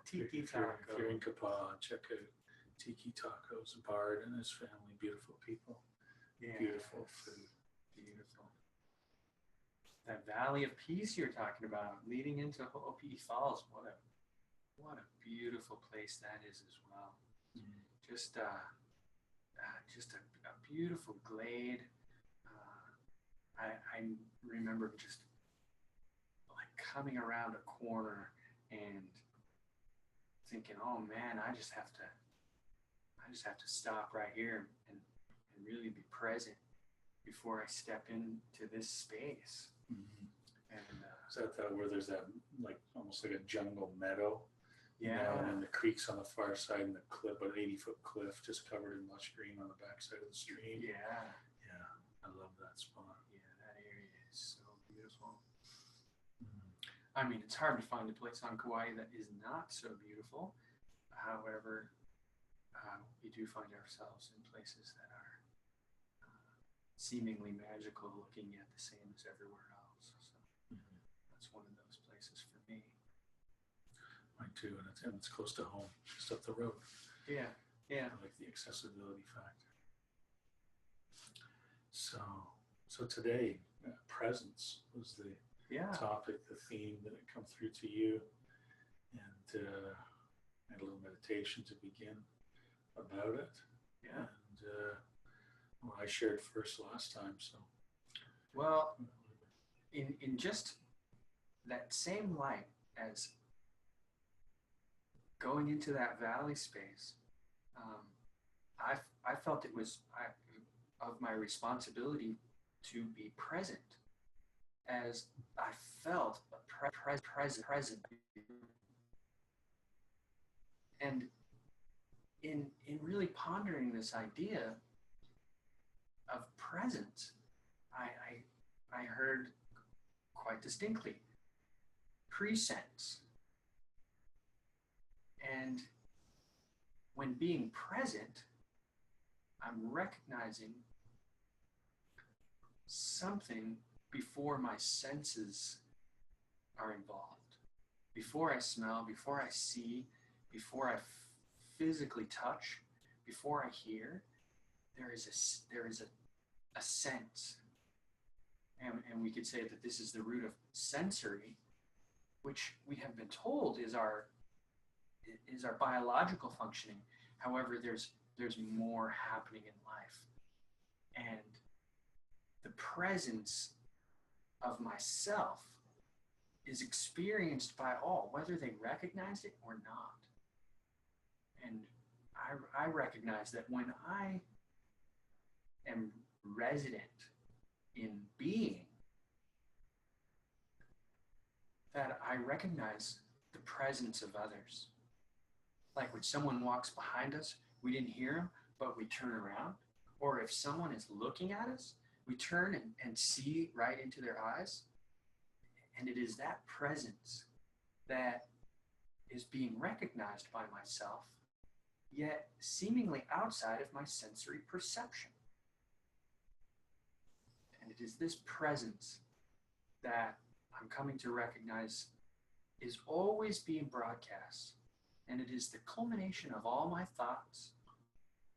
Tiki If you're taco. in Kaua'i, check out Tiki Tacos. Bard and his family, beautiful people, beautiful Yes. food. Beautiful. That Valley of Peace you're talking about, leading into Ho'opi'i Falls. What a beautiful place that is as well. Just a beautiful glade. I remember just like coming around a corner and thinking, oh man, I just have to stop right here and really be present before I step into this space. Mm-hmm. And Is that where there's that like almost like a jungle meadow? yeah, And then the creek's on the far side, and the cliff, an 80-foot cliff, just covered in lush green on the backside of the stream. yeah, Yeah, I love that spot. yeah, that area is so beautiful. I mean, it's hard to find a place on Kauai that is not so beautiful. However, we do find ourselves in places that are seemingly magical, looking at the same as everywhere else. So that's one of those places for me. Mine too, and it's close to home, just up the road. Yeah, yeah. I like the accessibility factor. So today, presence was the topic, the theme that had come through to you, and I had a little meditation to begin about it. Yeah. And well, I shared first last time, so. Well, in just that same light as going into that valley space, I felt it was of my responsibility to be present, as I felt present. And in really pondering this idea of presence, I heard quite distinctly presence. And when being present, I'm recognizing something before my senses are involved. Before I smell, before I see, before I physically touch, before I hear, there is a sense. And we could say that this is the root of sensory, which we have been told is our biological functioning. However, there's more happening in life. And the presence of myself is experienced by all, whether they recognize it or not. And I recognize that when I am resident in being, that I recognize the presence of others. Like when someone walks behind us, we didn't hear them, but we turn around. Or if someone is looking at us, we turn and see right into their eyes. And it is that presence that is being recognized by myself, yet seemingly outside of my sensory perception. And it is this presence that I'm coming to recognize is always being broadcast. And it is the culmination of all my thoughts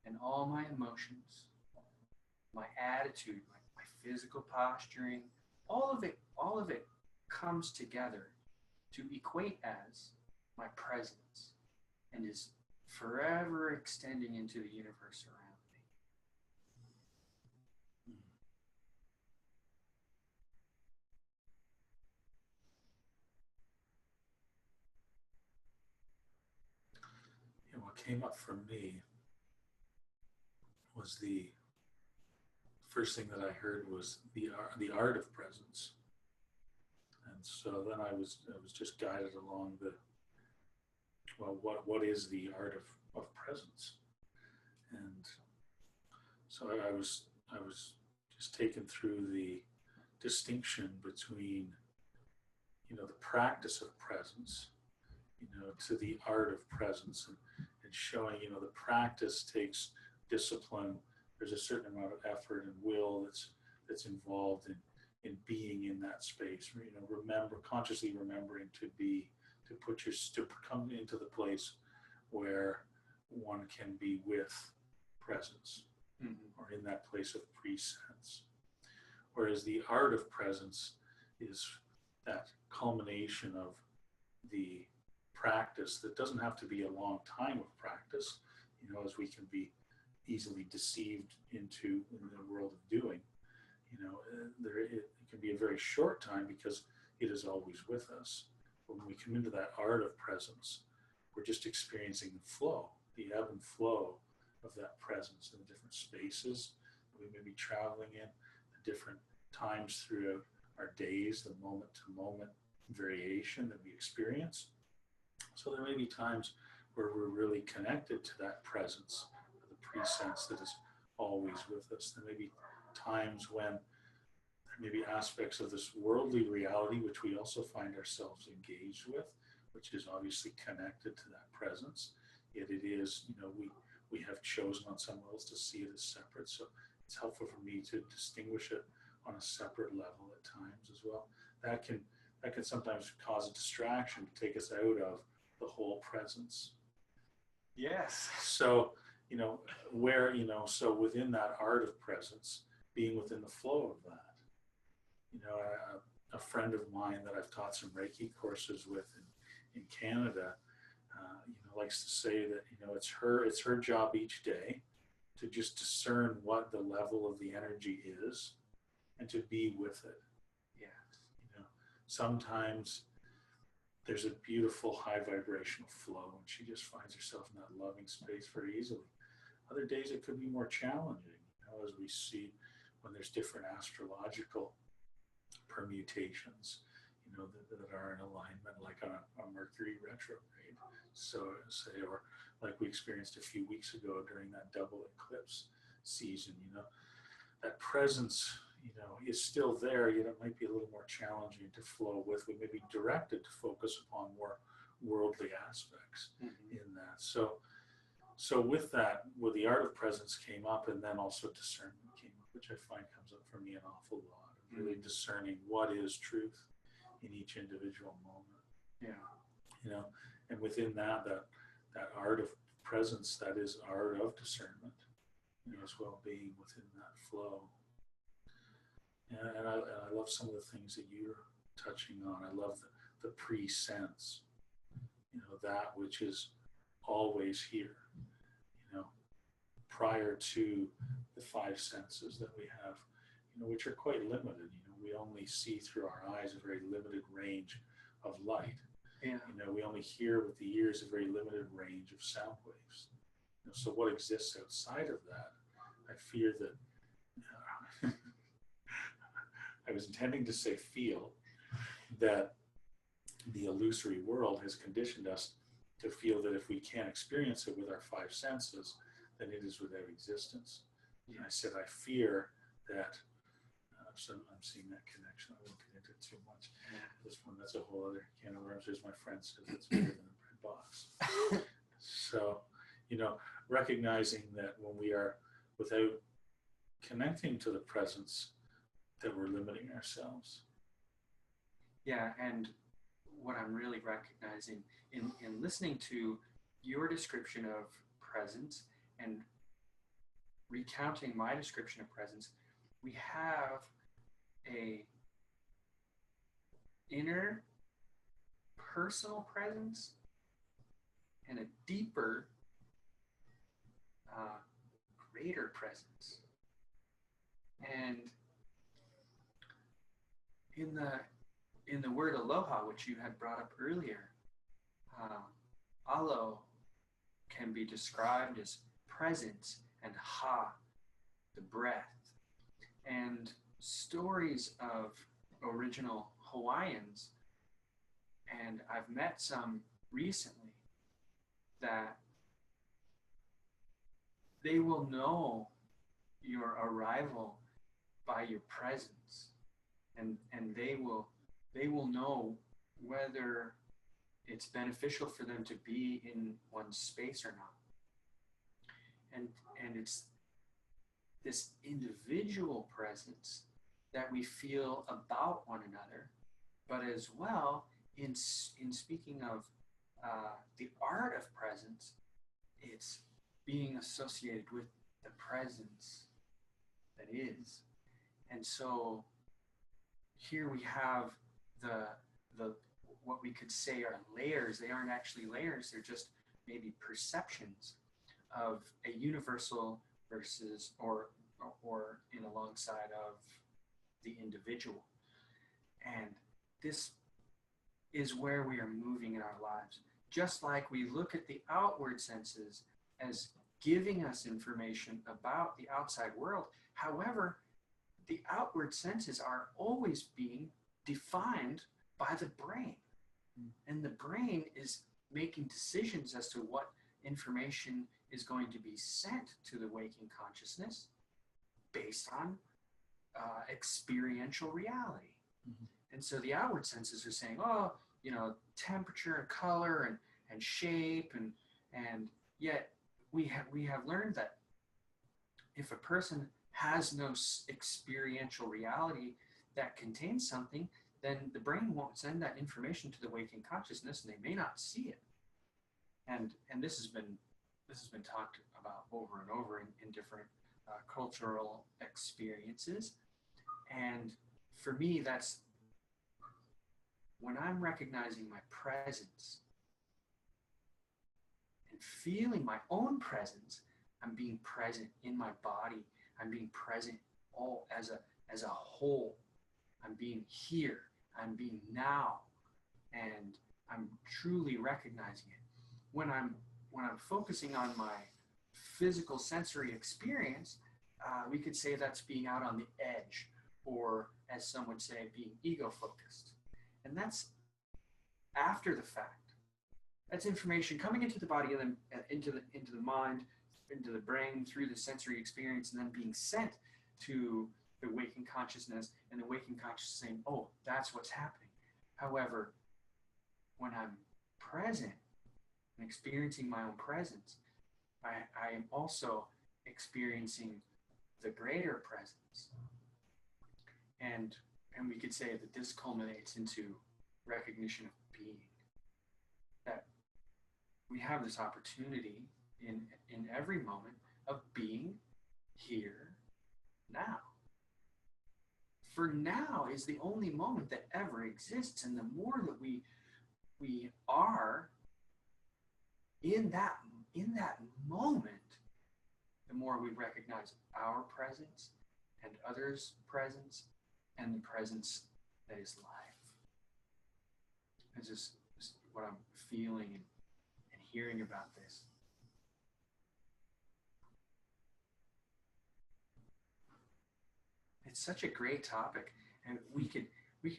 and all my emotions, my attitude, my physical posturing, all of it comes together to equate as my presence and is forever extending into the universe around me. And what came up for me was the first thing that I heard was the art of presence. And so then I was just guided along what is the art of presence? And so I was just taken through the distinction between, the practice of presence, to the art of presence, and showing, the practice takes discipline. There's a certain amount of effort and will that's involved in being in that space, consciously remembering to to come into the place where one can be with presence, or in that place of presence. Whereas the art of presence is that culmination of the practice that doesn't have to be a long time of practice, as we can be easily deceived into in the world of doing. It can be a very short time because it is always with us. But when we come into that art of presence, we're just experiencing the flow, the ebb and flow of that presence in the different spaces that we may be traveling in, the different times throughout our days, the moment to moment variation that we experience. So there may be times where we're really connected to that presence, the presence that is always with us. There may be times when there may be aspects of this worldly reality which we also find ourselves engaged with, which is obviously connected to that presence. Yet it is, we have chosen on some levels to see it as separate. So it's helpful for me to distinguish it on a separate level at times as well. That can sometimes cause a distraction to take us out of the whole presence. Yes. So, so within that art of presence, being within the flow of that, a friend of mine that I've taught some Reiki courses with in Canada, likes to say that, it's her job each day to just discern what the level of the energy is and to be with it. Yeah. Sometimes there's a beautiful high vibrational flow and she just finds herself in that loving space very easily. Other days it could be more challenging, as we see when there's different astrological permutations, that are in alignment, like on a Mercury retrograde. So say, or like we experienced a few weeks ago during that double eclipse season, that presence, is still there, yet it might be a little more challenging to flow with. We may be directed to focus upon more worldly aspects in that. So with that, the art of presence came up, and then also discernment came up, which I find comes up for me an awful lot, of really discerning what is truth in each individual moment. Yeah. And within that art of presence, that is art of discernment, as well, being within that flow. And I love some of the things that you're touching on. I love the pre-sense, that which is always here, prior to the five senses that we have, which are quite limited. We only see through our eyes a very limited range of light. Yeah. We only hear with the ears a very limited range of sound waves. So what exists outside of that, I fear that, I was intending to say feel, that the illusory world has conditioned us to feel that if we can't experience it with our five senses, then it is without existence. And I said, I fear that, so I'm seeing that connection. I won't get into it too much. This one, that's a whole other can of worms. As my friend says, it's bigger than a bread box. So, recognizing that when we are without connecting to the presence, that we're limiting ourselves. Yeah, and what I'm really recognizing in listening to your description of presence and recounting my description of presence, we have a inner personal presence and a deeper, greater presence. And in the word aloha, which you had brought up earlier, alo can be described as presence, and ha, the breath. And stories of original Hawaiians, and I've met some recently, that they will know your arrival by your presence, and they will know whether it's beneficial for them to be in one space or not. And it's this individual presence that we feel about one another, but as well, in speaking of the art of presence, it's being associated with the presence that is. And so here we have the what we could say are layers. They aren't actually layers, they're just maybe perceptions of a universal versus or in alongside of the individual. And this is where we are moving in our lives. Just like we look at the outward senses as giving us information about the outside world. However, the outward senses are always being defined by the brain. And the brain is making decisions as to what information is going to be sent to the waking consciousness based on experiential reality. Mm-hmm. And so the outward senses are saying, oh, temperature and color and shape, and yet we have learned that if a person has no experiential reality that contains something, then the brain won't send that information to the waking consciousness, and they may not see it. And this has been talked about over and over in different cultural experiences. And for me, that's when I'm recognizing my presence and feeling my own presence. I'm being present in my body. I'm being present all as a whole. I'm being here. I'm being now, and I'm truly recognizing it. When I'm focusing on my physical sensory experience, we could say that's being out on the edge, or as some would say, being ego focused. And that's after the fact. That's information coming into the body and then into the mind, into the brain through the sensory experience, and then being sent to the waking consciousness, and the waking consciousness saying, oh, that's what's happening. However, when I'm present and experiencing my own presence, I am also experiencing the greater presence. And we could say that this culminates into recognition of being. That we have this opportunity in every moment of being here now. For now is the only moment that ever exists, and the more that we are in that moment, the more we recognize our presence and others' presence and the presence that is life. It's just what I'm feeling and hearing about this. It's such a great topic, and we could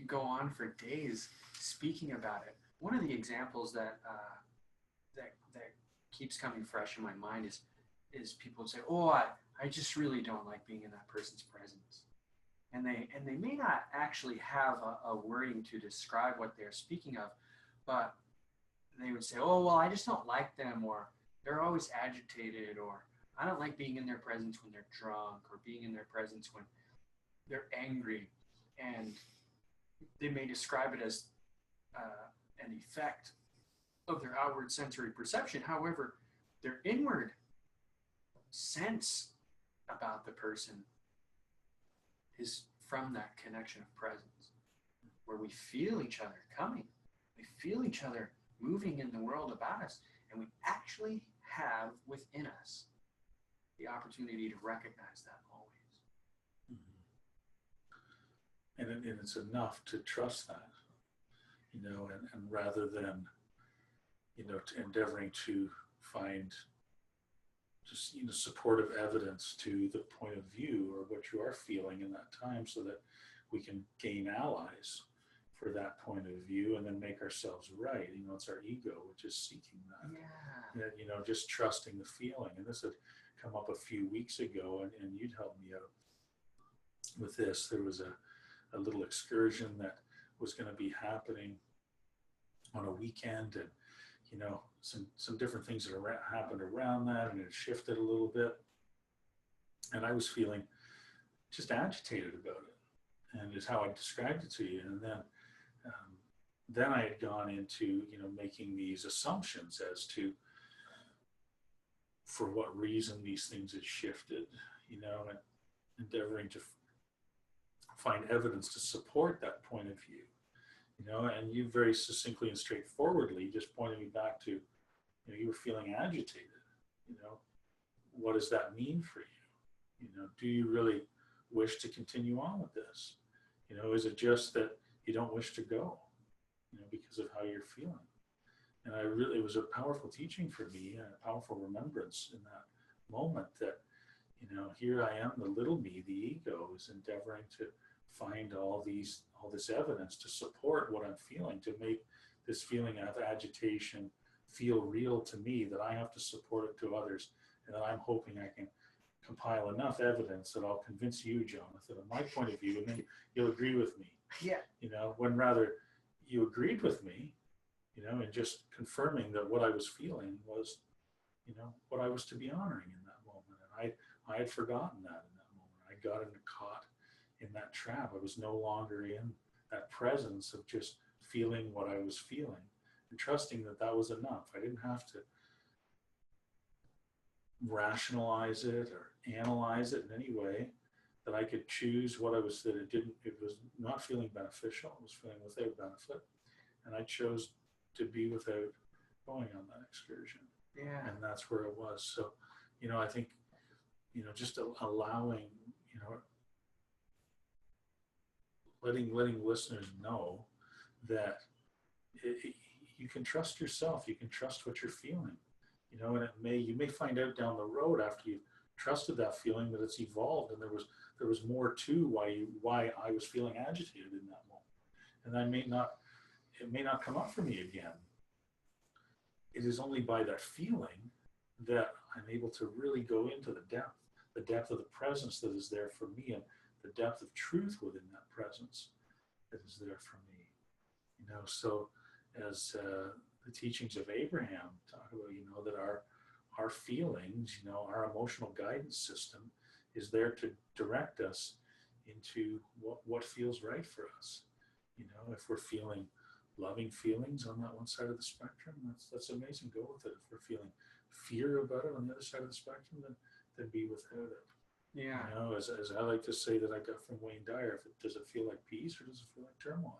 go on for days speaking about it. One of the examples that keeps coming fresh in my mind is people say, "Oh, I just really don't like being in that person's presence," and they may not actually have a wording to describe what they're speaking of, but they would say, "Oh, well, I just don't like them," or "They're always agitated," or "I don't like being in their presence when they're drunk," or "being in their presence when they're angry," and they may describe it as an effect of their outward sensory perception. However, their inward sense about the person is from that connection of presence, where we feel each other coming, we feel each other moving in the world about us, and we actually have within us the opportunity to recognize that always. Mm-hmm. And it's enough to trust that, and rather than, endeavoring to find just, supportive evidence to the point of view or what you are feeling in that time, so that we can gain allies for that point of view and then make ourselves right. It's our ego which is seeking that. Yeah. That, just trusting the feeling. And this had come up a few weeks ago, and you'd helped me out with this. There was a little excursion that was going to be happening on a weekend, and some different things that happened around that, and it shifted a little bit, and I was feeling just agitated about it, and is how I described it to you. And then then I had gone into, making these assumptions as to for what reason these things had shifted, and endeavoring to find evidence to support that point of view, and you very succinctly and straightforwardly just pointed me back to, you were feeling agitated, what does that mean for you? Do you really wish to continue on with this? Is it just that you don't wish to go, because of how you're feeling? And it was a powerful teaching for me, and a powerful remembrance in that moment that, here I am, the little me, the ego, is endeavoring to find all this evidence to support what I'm feeling, to make this feeling of agitation feel real to me, that I have to support it to others, and that I'm hoping I can compile enough evidence that I'll convince you, Jonathan, of my point of view, and then you'll agree with me. Yeah. When rather you agreed with me, and just confirming that what I was feeling was, what I was to be honoring in that moment. And I had forgotten that in that moment. I got caught in that trap. I was no longer in that presence of just feeling what I was feeling and trusting that that was enough. I didn't have to rationalize it or analyze it in any way, that I could choose what I was, that it was not feeling beneficial. It was feeling without benefit. And I chose to be without going on that excursion. Yeah. And that's where it was. So, I think, just allowing, letting listeners know that you can trust yourself. You can trust what you're feeling, and you may find out down the road after you've trusted that feeling that it's evolved, and there was more to why I was feeling agitated in that moment. And it may not come up for me again. It is only by that feeling that I'm able to really go into the depth of the presence that is there for me, and the depth of truth within that presence that is there for me. So as the teachings of Abraham talk about, that our feelings, our emotional guidance system is there to direct us into what feels right for us. If we're feeling loving feelings on that one side of the spectrum, that's amazing. Go with it. If we're feeling fear about it on the other side of the spectrum, then be without it. Yeah. As I like to say that I got from Wayne Dyer, does it feel like peace or does it feel like turmoil?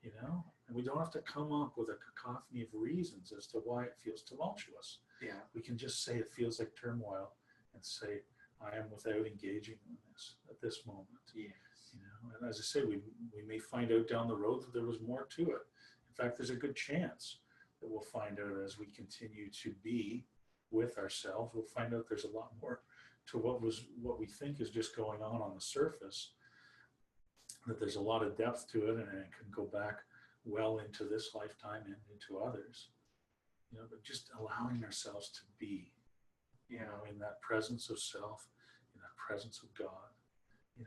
And we don't have to come up with a cacophony of reasons as to why it feels tumultuous. Yeah. We can just say it feels like turmoil and say, I am without engaging in this at this moment. Yes. And as I say, we may find out down the road that there was more to it. In fact, there's a good chance that we'll find out as we continue to be with ourselves, we'll find out there's a lot more to what we think is just going on the surface, that there's a lot of depth to it, and it can go back well into this lifetime and into others. But just allowing ourselves to be, in that presence of self, in that presence of God,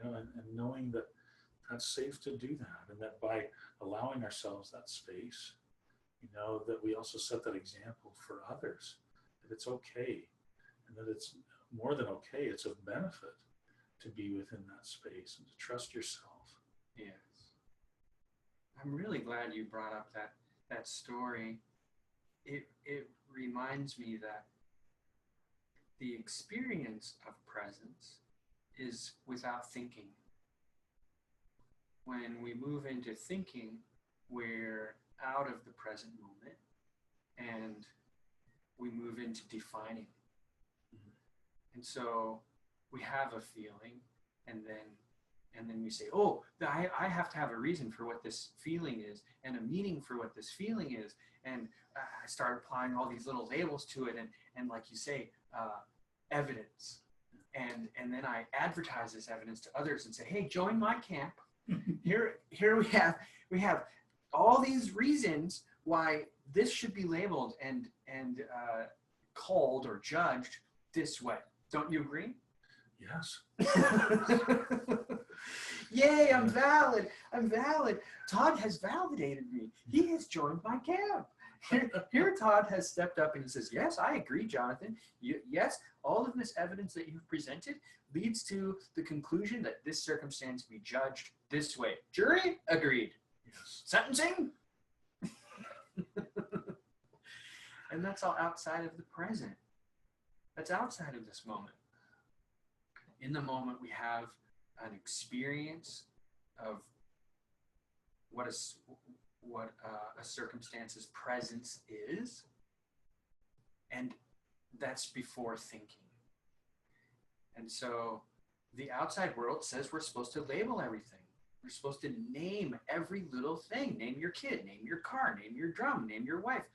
and knowing that that's safe to do that, and that by allowing ourselves that space, that we also set that example for others, that it's okay, and that it's more than okay, it's of benefit to be within that space and to trust yourself. Yes. I'm really glad you brought up that story. It reminds me that the experience of presence is without thinking. When we move into thinking, we're out of the present moment and we move into defining. And so we have a feeling, and then we say, oh, I have to have a reason for what this feeling is and a meaning for what this feeling is. And I start applying all these little labels to it, and like you say, evidence. And then I advertise this evidence to others and say, hey, join my camp. Here we have all these reasons why this should be labeled and called or judged this way. Don't you agree? Yes. Yay, I'm valid. Todd has validated me. He has joined my camp. Here Todd has stepped up and he says, yes, I agree, Jonathan. Yes, all of this evidence that you've presented leads to the conclusion that this circumstance be judged this way. Jury, agreed. Yes. Sentencing, And that's all outside of the present. That's outside of this moment. In the moment, we have an experience of what a circumstance's presence is, and that's before thinking. And so the outside world says we're supposed to label everything. We're supposed to name every little thing. Name your kid, name your car, name your drum, name your wife,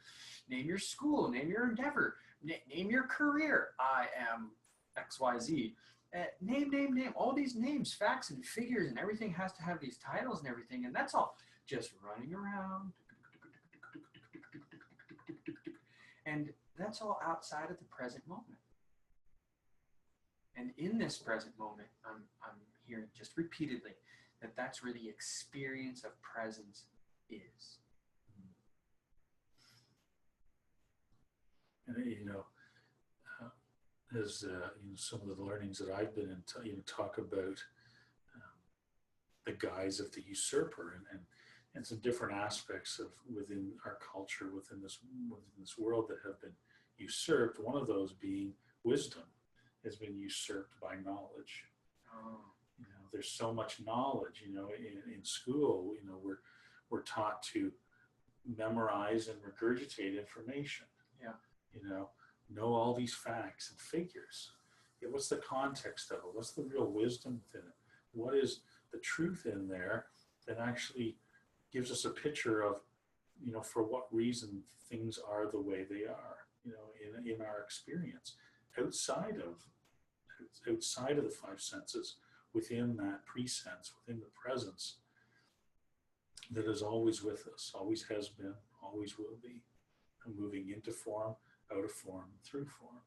name your school, name your endeavor, name your career. I am XYZ. Name, all these names, facts and figures, and everything has to have these titles and everything. And that's all just running around. And that's all outside of the present moment. And in this present moment, I'm hearing just repeatedly that that's where the experience of presence is. And as some of the learnings that I've been in, talk about the guise of the usurper, and some different aspects of within our culture, within this world that have been usurped. One of those being wisdom has been usurped by knowledge. Oh. There's so much knowledge. In school, we're taught to memorize and regurgitate information. Yeah. Know all these facts and figures. What's the context of it? What's the real wisdom within it? What is the truth in there that actually gives us a picture of, for what reason things are the way they are, in our experience, outside of the five senses, within that presense, within the presence that is always with us, always has been, always will be, moving into form, out of form, through form.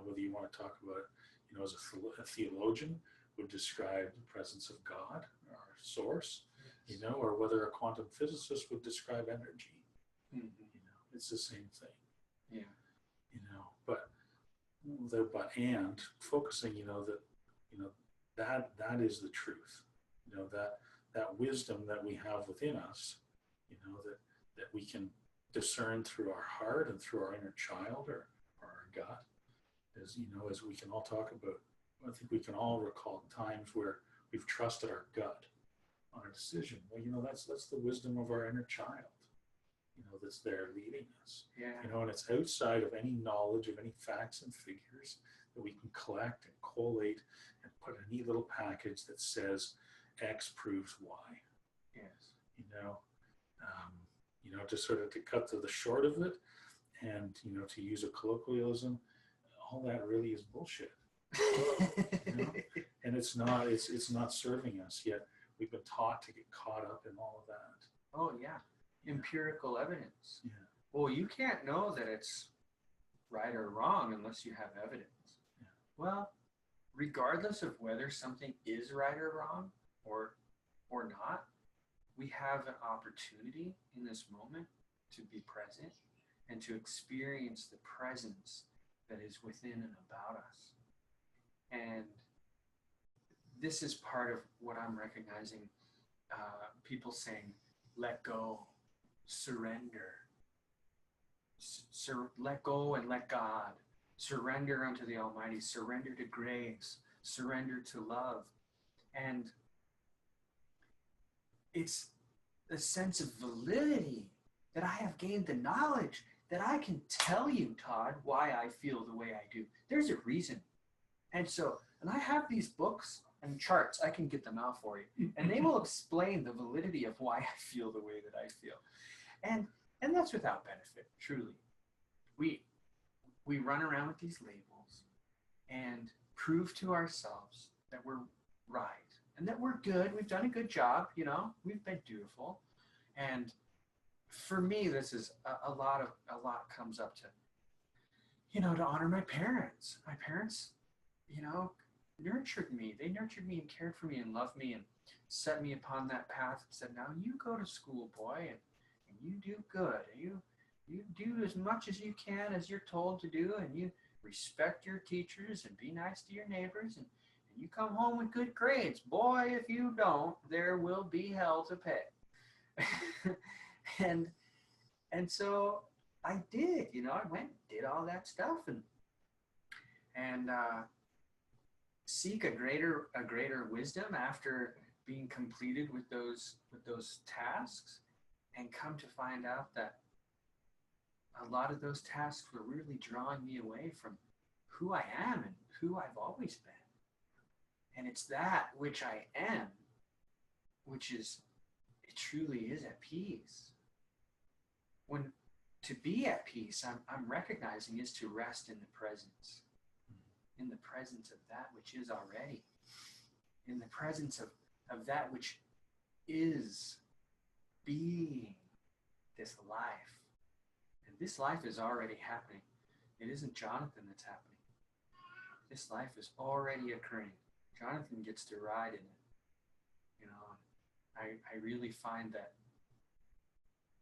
Whether you want to talk about it, as a theologian would describe the presence of God, our source, or whether a quantum physicist would describe energy. Mm-hmm. It's the same thing. Yeah. And focusing, that is the truth. That wisdom that we have within us, that we can discern through our heart and through our inner child or our gut, as we can all talk about. I think we can all recall times where we've trusted our gut on a decision. Well, that's the wisdom of our inner child, that's there leading us. Yeah. And it's outside of any knowledge of any facts and figures that we can collect and collate and put in a neat little package that says X proves Y. Yes. Just sort of to cut to the short of it, and to use a colloquialism, all that really is bullshit. And it's not serving us, yet we've been taught to get caught up in all of that. Oh yeah. Empirical evidence. Yeah. Well, you can't know that it's right or wrong unless you have evidence. Yeah. Well, regardless of whether something is right or wrong or not, we have an opportunity in this moment to be present and to experience the presence that is within and about us. And this is part of what I'm recognizing, people saying, let go, surrender, let go and let God, surrender unto the Almighty, surrender to grace, surrender to love. And it's a sense of validity that I have gained the knowledge that I can tell you, Todd, why I feel the way I do. There's a reason. And I have these books and charts. I can get them out for you. And they will explain the validity of why I feel the way that I feel. And that's without benefit, truly. We run around with these labels and prove to ourselves that we're right and that we're good. We've done a good job, we've been dutiful. And for me, this is a lot comes up to, to honor my parents. My parents, nurtured me. They nurtured me and cared for me and loved me and set me upon that path and said, now you go to school, boy, and you do good. You do as much as you can as you're told to do, and you respect your teachers and be nice to your neighbors, and you come home with good grades. Boy, if you don't, there will be hell to pay. and so I did, I went, did all that stuff, and seek a greater wisdom after being completed with those tasks, and come to find out that a lot of those tasks were really drawing me away from who I am and who I've always been. And it's that which I am, which is, it truly is at peace. When to be at peace, I'm recognizing, is to rest in the presence of that which is already, in the presence of that which is being this life. And this life is already happening. It isn't Jonathan that's happening. This life is already occurring. Jonathan gets to ride in it. I really find that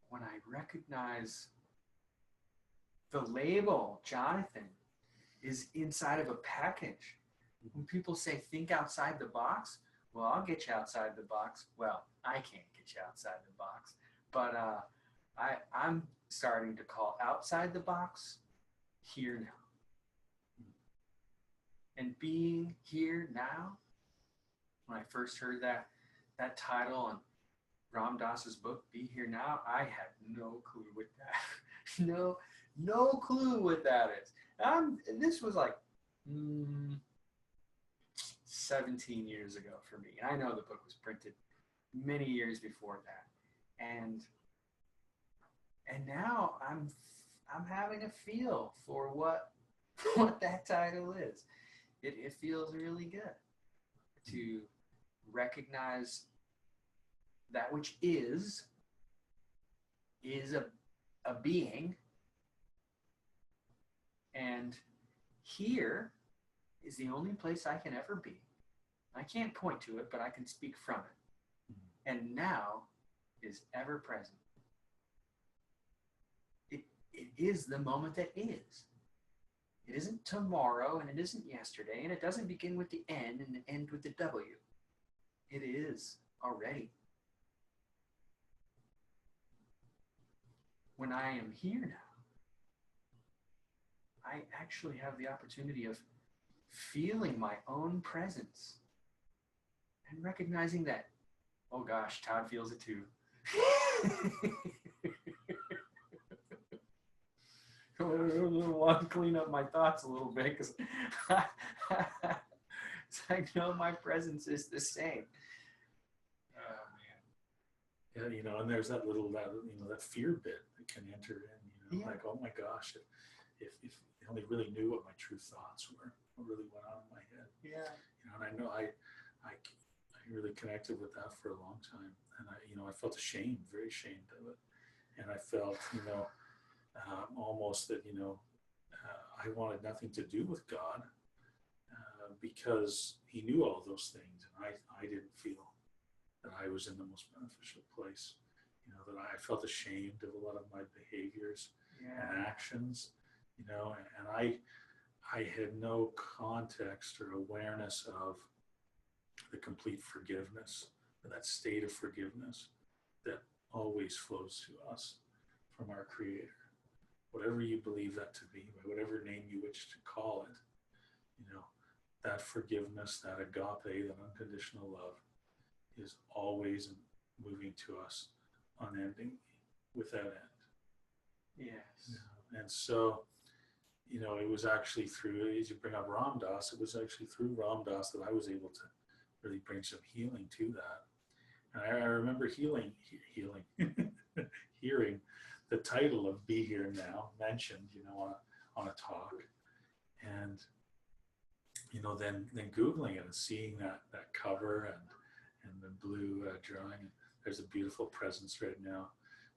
when I recognize the label Jonathan is inside of a package. When people say think outside the box, well, I'll get you outside the box. Well, I can't get you outside the box, but I'm starting to call outside the box here now. And being here now, when I first heard that title on Ram Dass's book, Be Here Now, I had no clue what that no clue what that is. This was like 17 years ago for me. And I know the book was printed many years before that. And now I'm having a feel for what that title is. It feels really good to recognize that which is a being, and here is the only place I can ever be. I can't point to it, but I can speak from it. And now is ever present. It is the moment that is. It isn't tomorrow, and it isn't yesterday, and it doesn't begin with the N and end with the W. It is already. When I am here now, I actually have the opportunity of feeling my own presence and recognizing that, oh gosh, Todd feels it too. I want to clean up my thoughts a little bit because I know my presence is the same. Yeah, and there's that that fear bit that can enter in, Yeah. like, oh my gosh, if I only really knew what my true thoughts were, what really went on in my head. Yeah. And I know I really connected with that for a long time, and I felt ashamed, very ashamed of it, and I felt, almost that, I wanted nothing to do with God because He knew all those things, and I didn't feel that I was in the most beneficial place. That I felt ashamed of a lot of my behaviors and actions, and I had no context or awareness of the complete forgiveness, or that state of forgiveness that always flows to us from our Creator. Whatever you believe that to be, by whatever name you wish to call it, that forgiveness, that agape, that unconditional love is always moving to us unendingly, without end. Yes. And so, it was actually through, as you bring up Ram Dass, it was actually through Ram Dass that I was able to really bring some healing to that. And I remember hearing the title of Be Here Now mentioned, on a talk. And, then Googling it and seeing that cover and the blue drawing. There's a beautiful presence right now,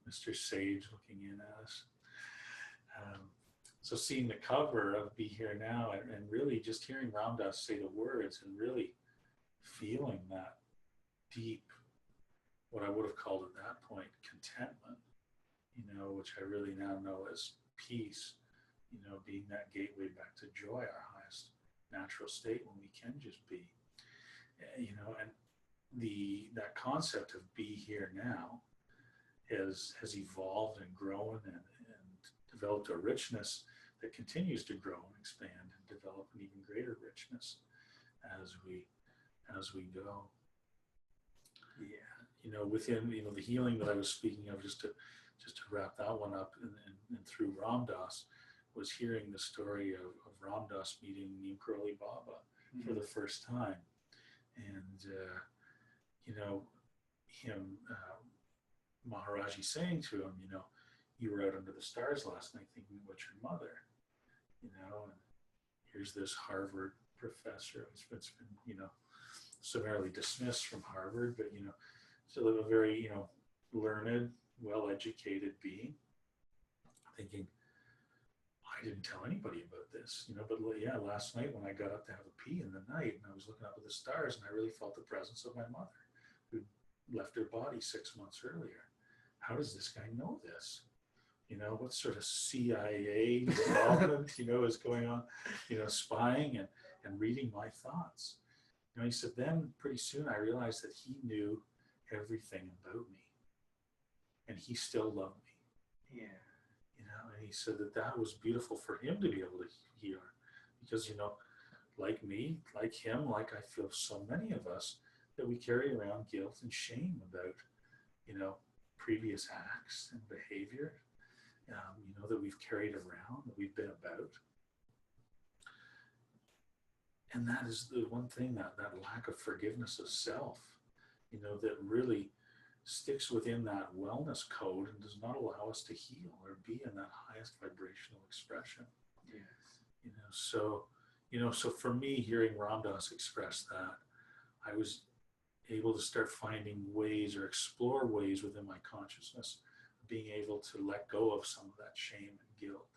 Mr. Sage looking in at us. So seeing the cover of Be Here Now and really just hearing Ram Dass say the words and really feeling that deep, what I would have called at that point, contentment, which I really now know as peace, being that gateway back to joy, our highest natural state when we can just be, and that concept of Be Here Now has evolved and grown and developed a richness that continues to grow and expand and develop an even greater richness as we go. Yeah, within the healing that I was speaking of, just to wrap that one up, and through Ram Dass, was hearing the story of Ram Dass meeting Neem Karoli Baba for the first time, and him Maharaji saying to him, you were out under the stars last night thinking about your mother, and here's this Harvard professor who's been summarily dismissed from Harvard, but still a very learned, well-educated being, thinking, I didn't tell anybody about this, but yeah, last night when I got up to have a pee in the night and I was looking up at the stars and I really felt the presence of my mother who left her body 6 months earlier. How does this guy know this? What sort of CIA involvement, is going on, spying and reading my thoughts. He said, then pretty soon I realized that he knew everything about me and he still loved me. Yeah. And he said that was beautiful for him to be able to hear, because, like me, like him, like I feel so many of us, that we carry around guilt and shame about, previous acts and behavior, that we've carried around, that we've been about. And that is the one thing, that lack of forgiveness of self, that really sticks within that wellness code and does not allow us to heal or be in that highest vibrational expression. Yes. So for me, hearing Ram Dass express that, I was able to start finding ways or explore ways within my consciousness of being able to let go of some of that shame and guilt.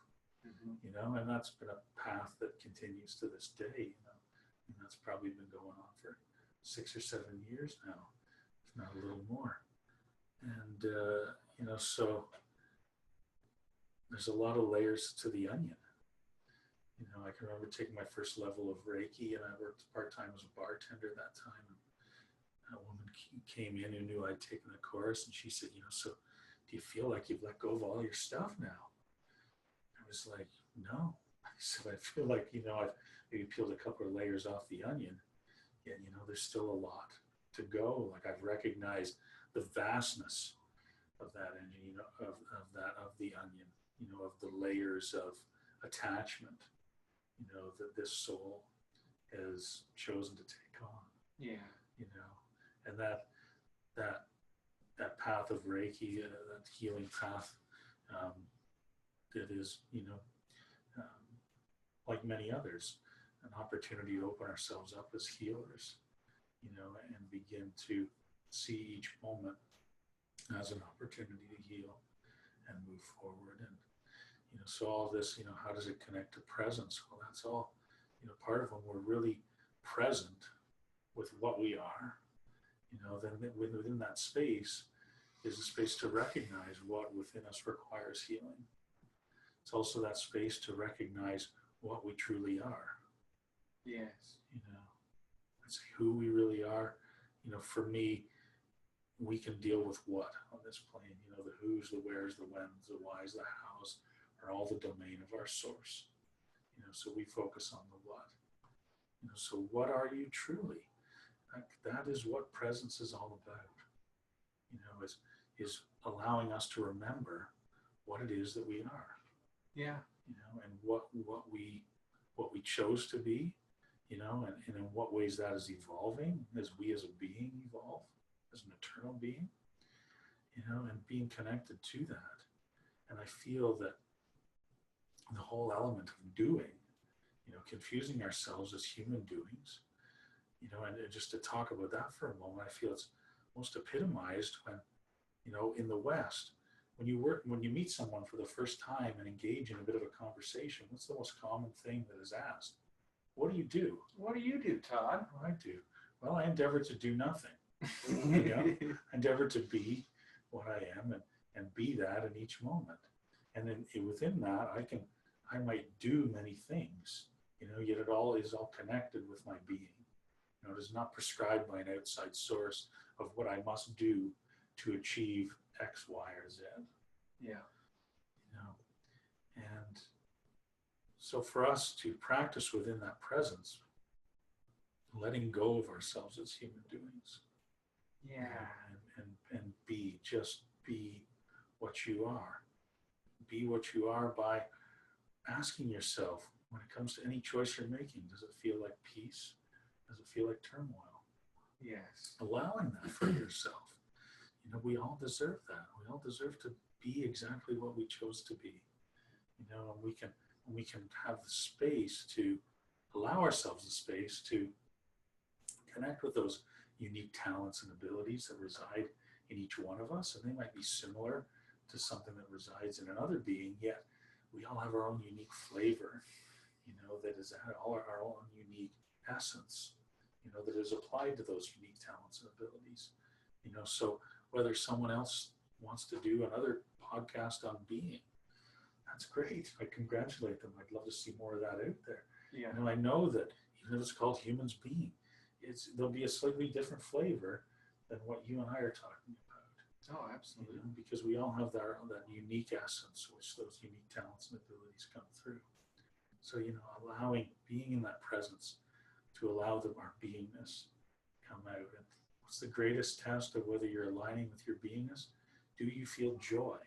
And that's been a path that continues to this day, and that's probably been going on for 6 or 7 years now, if not a little more. And, so there's a lot of layers to the onion. I can remember taking my first level of Reiki, and I worked part-time as a bartender at that time. And a woman came in who knew I'd taken the course, and she said, so do you feel like you've let go of all your stuff now? I was like, no. I said, I feel like, I've maybe peeled a couple of layers off the onion, yet, there's still a lot to go. Like, I've recognized the vastness of that engine, of the onion, of the layers of attachment, that this soul has chosen to take on. Yeah. And that path of Reiki, that healing path, that is, like many others, an opportunity to open ourselves up as healers, and begin to see each moment as an opportunity to heal and move forward. And, so all this, how does it connect to presence? Well, that's all, part of when we're really present with what we are, then within that space is a space to recognize what within us requires healing. It's also that space to recognize what we truly are. Yes. It's who we really are. For me, we can deal with what on this plane, the who's, the where's, the when's, the why's, the how's are all the domain of our source. So we focus on the what. So what are you truly? That is what presence is all about. Is allowing us to remember what it is that we are. Yeah. And what we chose to be, and in what ways that is evolving as we as a being evolve, as an eternal being, and being connected to that. And I feel that the whole element of doing, confusing ourselves as human doings, and just to talk about that for a moment, I feel it's most epitomized when, in the West, when you meet someone for the first time and engage in a bit of a conversation, what's the most common thing that is asked? What do you do? What do you do, Todd? What do I do? Well, I endeavor to do nothing. I endeavor to be what I am and be that in each moment. And then within that, I might do many things, yet it all is all connected with my being. It is not prescribed by an outside source of what I must do to achieve X, Y, or Z. Yeah. And so for us to practice within that presence, letting go of ourselves as human doings, Yeah. and be what you are. Be what you are by asking yourself, when it comes to any choice you're making, does it feel like peace? Does it feel like turmoil? Yes. Allowing that for yourself. We all deserve that. We all deserve to be exactly what we chose to be. And we can have the space to allow ourselves the space to connect with those unique talents and abilities that reside in each one of us. And they might be similar to something that resides in another being, yet we all have our own unique flavor, that is all our own unique essence, that is applied to those unique talents and abilities. So whether someone else wants to do another podcast on being, that's great. I congratulate them. I'd love to see more of that out there. Yeah. I know that even if it's called Humans Being, there'll be a slightly different flavor than what you and I are talking about. Oh, absolutely. Because we all have that unique essence, which those unique talents and abilities come through. So, allowing, being in that presence to allow our beingness come out. And what's the greatest test of whether you're aligning with your beingness? Do you feel joy?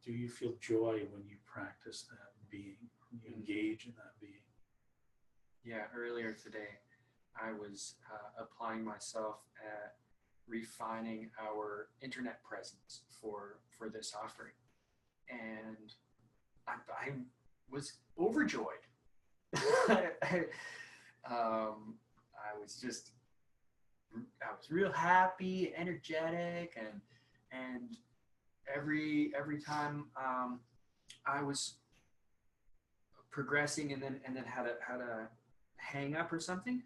Do you feel joy when you practice that being, when you engage in that being? Yeah, earlier today, I was applying myself at refining our internet presence for this offering. And I was overjoyed. I was real happy, energetic, and every time I was progressing and then had a hang up or something,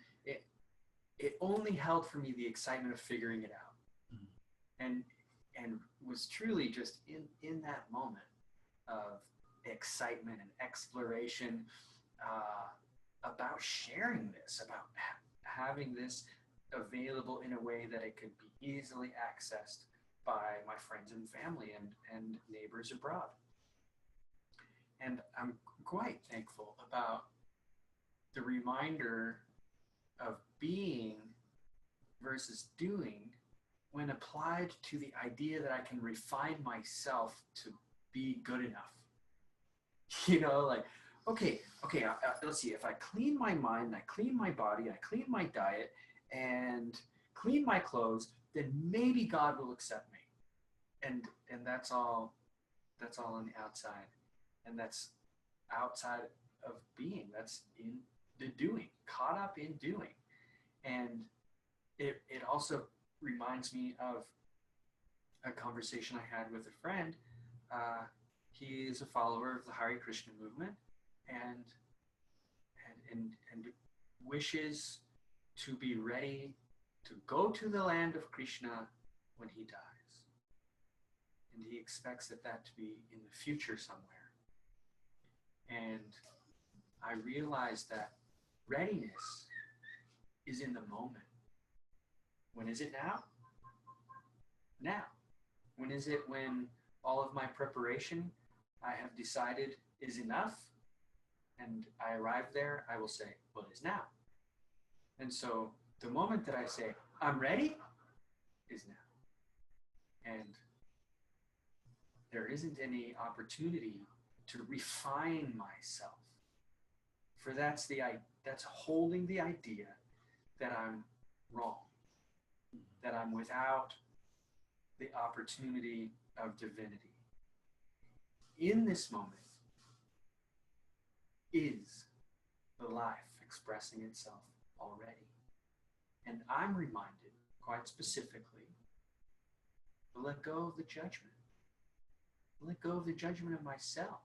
it only held for me the excitement of figuring it out. Mm-hmm. and was truly just in that moment of excitement and exploration about sharing this, about having this available in a way that it could be easily accessed by my friends and family and neighbors abroad. And I'm quite thankful about the reminder of being versus doing when applied to the idea that I can refine myself to be good enough. Okay, let's see, if I clean my mind, I clean my body, I clean my diet, and clean my clothes, then maybe God will accept me. And that's all on the outside. And that's outside of being. That's in the doing, caught up in doing. And it also reminds me of a conversation I had with a friend. He is a follower of the Hare Krishna movement and wishes to be ready to go to the land of Krishna when he dies. And he expects that to be in the future somewhere. And I realized that readiness is in the moment. When is it now? Now. When is it when all of my preparation I have decided is enough and I arrive there, I will say, well, it is now. And so the moment that I say, I'm ready, is now. And there isn't any opportunity to refine myself. For that's holding the idea that I'm wrong, that I'm without the opportunity of divinity. In this moment is the life expressing itself already. And I'm reminded, quite specifically, to let go of the judgment. Let go of the judgment of myself.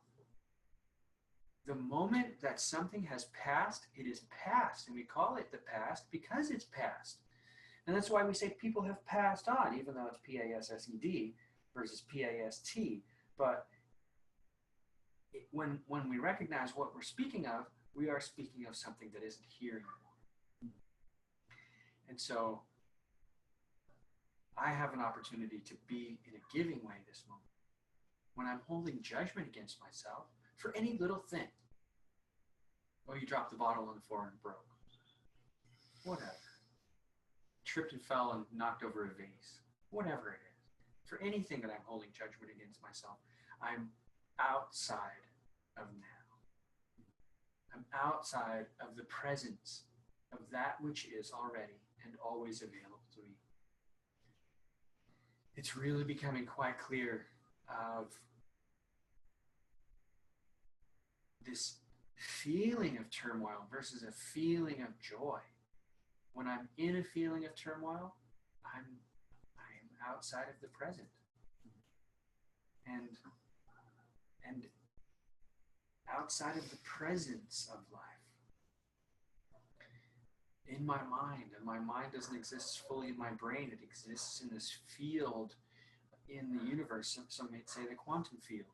The moment that something has passed, it is past. And we call it the past because it's past. And that's why we say people have passed on, even though it's P-A-S-S-E-D versus P-A-S-T. But when we recognize what we're speaking of, we are speaking of something that isn't here anymore. And so I have an opportunity to be in a giving way this moment. when I'm holding judgment against myself for any little thing. Oh, you dropped the bottle on the floor and broke. Whatever. Tripped and fell and knocked over a vase. Whatever it is. For anything that I'm holding judgment against myself, I'm outside of now. I'm outside of the presence of that which is already and always available to me. It's really becoming quite clear of this feeling of turmoil versus a feeling of joy. When I'm in a feeling of turmoil, I'm outside of the present. And outside of the presence of life. In my mind, and my mind doesn't exist fully in my brain, it exists in this field in the universe, some might say the quantum field.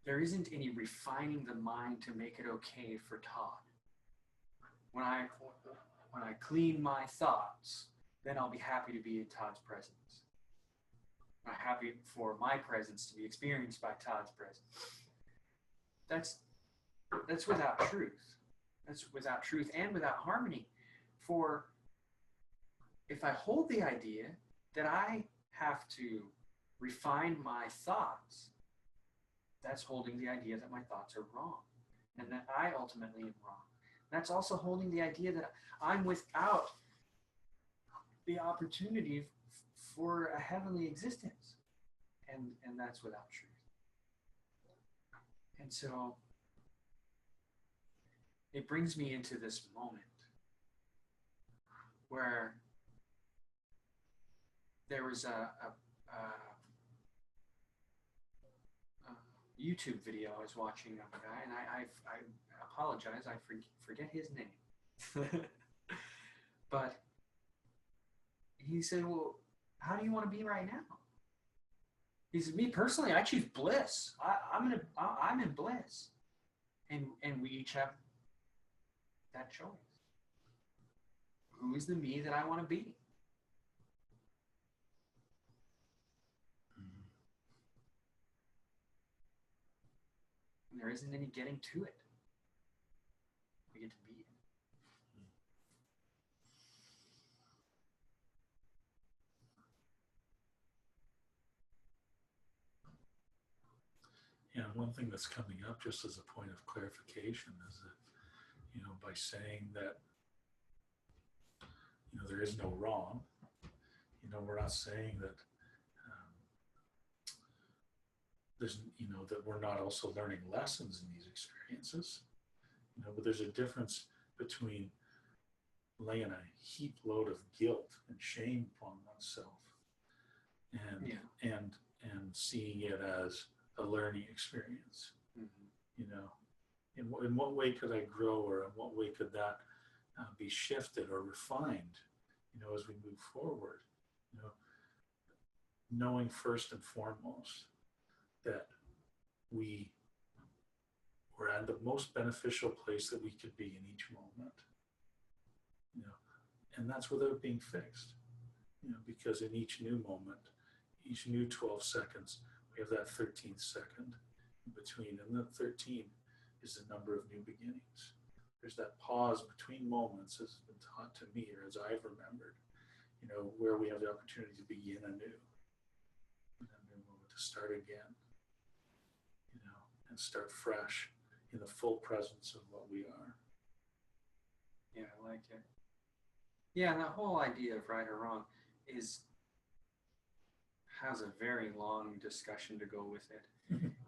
There isn't any refining the mind to make it okay for Todd. When I clean my thoughts, then I'll be happy to be in Todd's presence. I'm happy for my presence to be experienced by Todd's presence. That's without truth. That's without truth and without harmony. For if I hold the idea that I have to refine my thoughts, that's holding the idea that my thoughts are wrong and that I ultimately am wrong. That's also holding the idea that I'm without the opportunity for a heavenly existence. And that's without truth. And so it brings me into this moment where there was a YouTube video I was watching of a guy, and I apologize, I forget his name. But he said, well, how do you want to be right now? He said, me personally, I choose bliss. I'm in bliss. And we each have that choice. Who is the me that I want to be? And there isn't any getting to it. We get to be it. Yeah, one thing that's coming up just as a point of clarification is that, by saying that, there is no wrong, we're not saying that there's, that we're not also learning lessons in these experiences, but there's a difference between laying a heap load of guilt and shame upon oneself and seeing it as a learning experience. In what way could I grow, or in what way could that be shifted or refined, as we move forward, knowing first and foremost that we were at the most beneficial place that we could be in each moment, and that's without being fixed, because in each new moment, each new 12 seconds, we have that 13th second in between, and the 13 is the number of new beginnings. There's that pause between moments, as has been taught to me, or as I've remembered, where we have the opportunity to begin anew, and then a moment to start again, and start fresh in the full presence of what we are. Yeah, I like it. Yeah, and that whole idea of right or wrong has a very long discussion to go with it.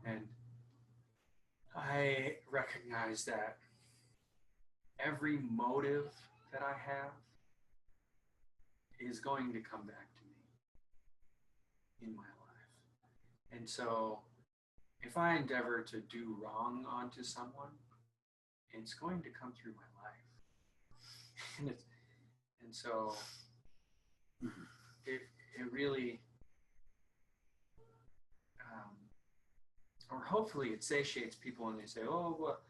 And I recognize that every motive that I have is going to come back to me in my life. And so if I endeavor to do wrong onto someone, it's going to come through my life. And so it really, or hopefully it satiates people when they say, oh, well,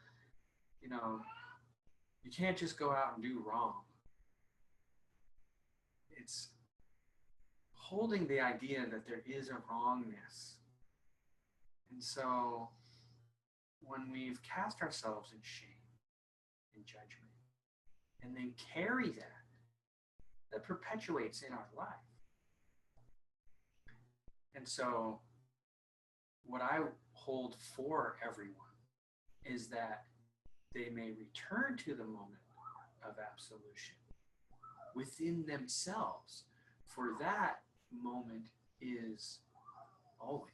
you can't just go out and do wrong. It's holding the idea that there is a wrongness. And so when we've cast ourselves in shame and judgment, and then carry that perpetuates in our life. And so what I hold for everyone is that they may return to the moment of absolution within themselves, for that moment is always.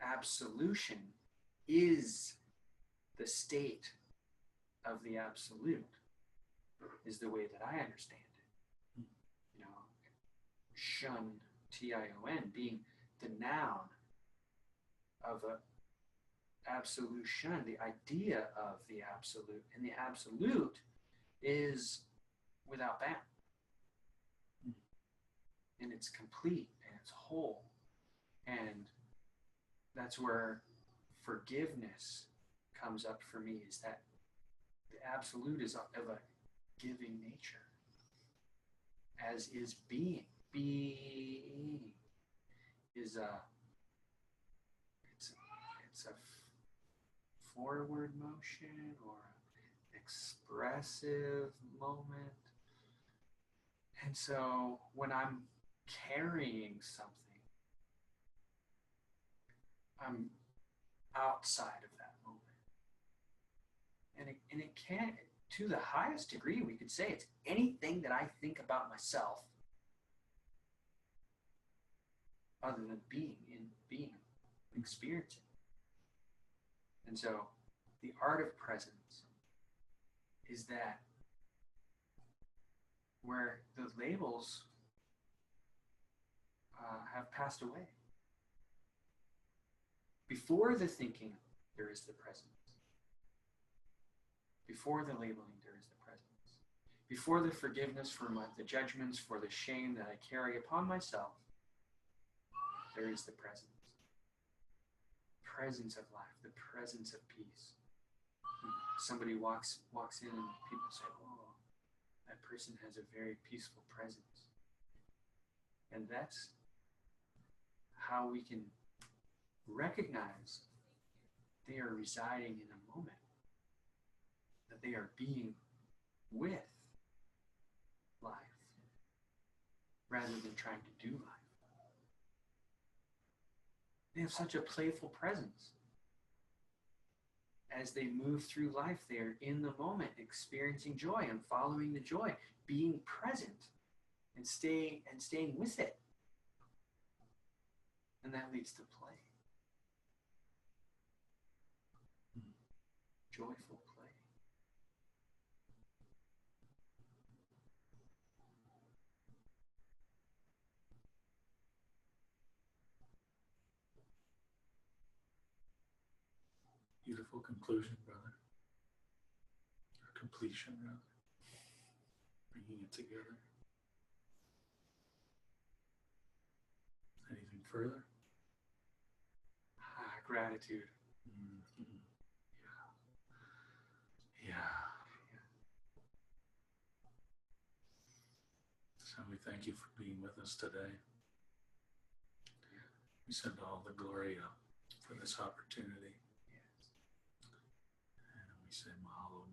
Absolution is the state of the absolute, is the way that I understand it. You know, shun, Tion, being the noun of a absolution, the idea of the absolute, and the absolute is without bound, and it's complete and it's whole, and that's where forgiveness comes up for me, is that the absolute is of a giving nature, as is being. Being is it's a forward motion or an expressive moment. And so when I'm carrying something, I'm outside of that moment. And it can, to the highest degree, we could say it's anything that I think about myself other than being, experiencing. And so the art of presence is that where the labels have passed away. Before the thinking, there is the presence. Before the labeling, there is the presence. Before the forgiveness for the judgments, for the shame that I carry upon myself, there is the presence. Presence of life, the presence of peace. Somebody walks in and people say, "Oh, that person has a very peaceful presence." And that's how we can recognize they are residing in a moment, that they are being with life rather than trying to do life. They have such a playful presence. As they move through life, they are in the moment, experiencing joy and following the joy, being present and staying with it. And that leads to play. Joyful play. Beautiful conclusion, brother. Or completion, rather. Bringing it together. Anything further? Gratitude. Mm-hmm. Yeah. So we thank you for being with us today. We send all the glory up for this opportunity. Yes. And we say mahalo,